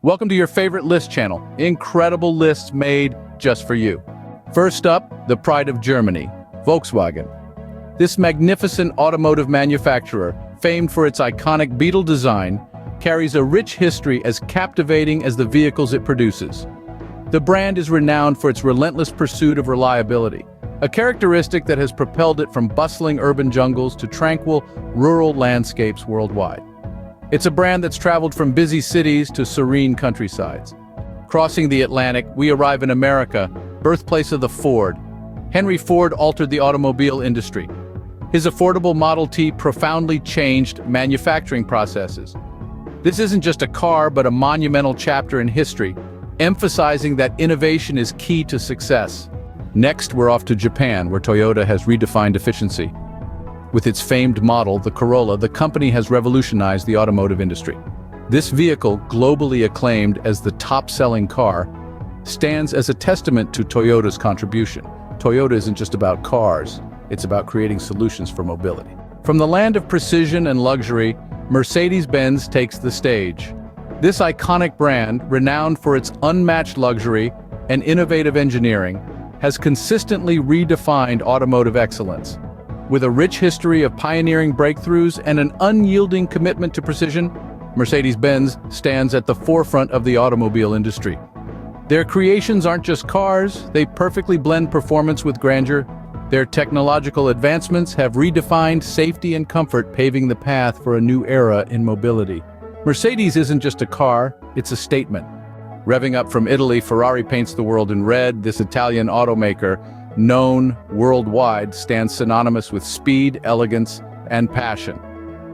Welcome to your favorite list channel. Incredible lists made just for you. First up, the pride of Germany, Volkswagen. This magnificent automotive manufacturer, famed for its iconic Beetle design, carries a rich history as captivating as the vehicles it produces. The brand is renowned for its relentless pursuit of reliability, a characteristic that has propelled it from bustling urban jungles to tranquil, rural landscapes worldwide. It's a brand that's traveled from busy cities to serene countrysides. Crossing the Atlantic, we arrive in America, birthplace of the Ford. Henry Ford altered the automobile industry. His affordable Model T profoundly changed manufacturing processes. This isn't just a car, but a monumental chapter in history, emphasizing that innovation is key to success. Next, we're off to Japan, where Toyota has redefined efficiency. With its famed model, the Corolla, the company has revolutionized the automotive industry. This vehicle, globally acclaimed as the top-selling car, stands as a testament to Toyota's contribution. Toyota isn't just about cars, it's about creating solutions for mobility. From the land of precision and luxury, Mercedes-Benz takes the stage. This iconic brand, renowned for its unmatched luxury and innovative engineering, has consistently redefined automotive excellence. With a rich history of pioneering breakthroughs and an unyielding commitment to precision, Mercedes-Benz stands at the forefront of the automobile industry. Their creations aren't just cars, they perfectly blend performance with grandeur. Their technological advancements have redefined safety and comfort, paving the path for a new era in mobility. Mercedes isn't just a car, it's a statement. Revving up from Italy, Ferrari paints the world in red. This Italian automaker, known worldwide, stands synonymous with speed, elegance, and passion.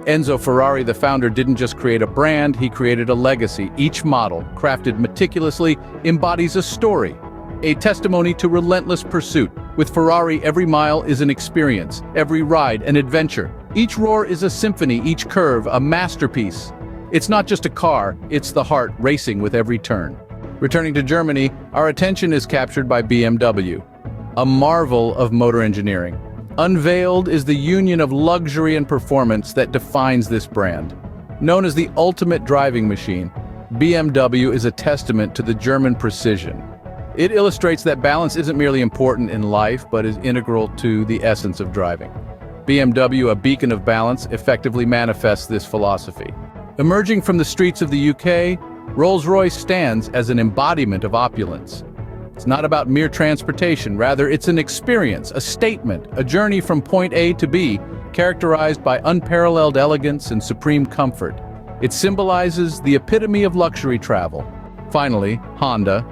Enzo Ferrari, the founder, didn't just create a brand, he created a legacy. Each model, crafted meticulously, embodies a story, a testimony to relentless pursuit. With Ferrari, every mile is an experience, every ride an adventure. Each roar is a symphony, each curve a masterpiece. It's not just a car, it's the heart racing with every turn. Returning to Germany, our attention is captured by BMW, a marvel of motor engineering. Unveiled is the union of luxury and performance that defines this brand. Known as the ultimate driving machine, BMW is a testament to the German precision. It illustrates that balance isn't merely important in life, but is integral to the essence of driving. BMW, a beacon of balance, effectively manifests this philosophy. Emerging from the streets of the UK, Rolls-Royce stands as an embodiment of opulence. It's not about mere transportation, rather it's an experience, a statement, a journey from point A to B, characterized by unparalleled elegance and supreme comfort. It symbolizes the epitome of luxury travel. Finally, Honda,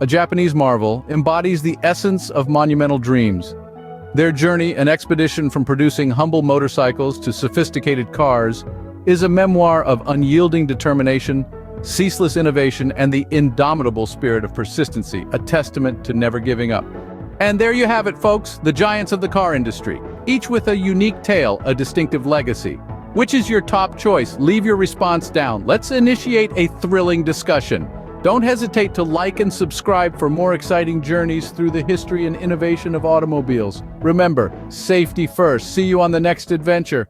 a Japanese marvel, embodies the essence of monumental dreams. Their journey, an expedition from producing humble motorcycles to sophisticated cars, is a memoir of unyielding determination, ceaseless innovation, and the indomitable spirit of persistency, a testament to never giving up. And there you have it, folks, the giants of the car industry, each with a unique tale, a distinctive legacy. Which is your top choice? Leave your response down. Let's initiate a thrilling discussion. Don't hesitate to like and subscribe for more exciting journeys through the history and innovation of automobiles. Remember, safety first. See you on the next adventure.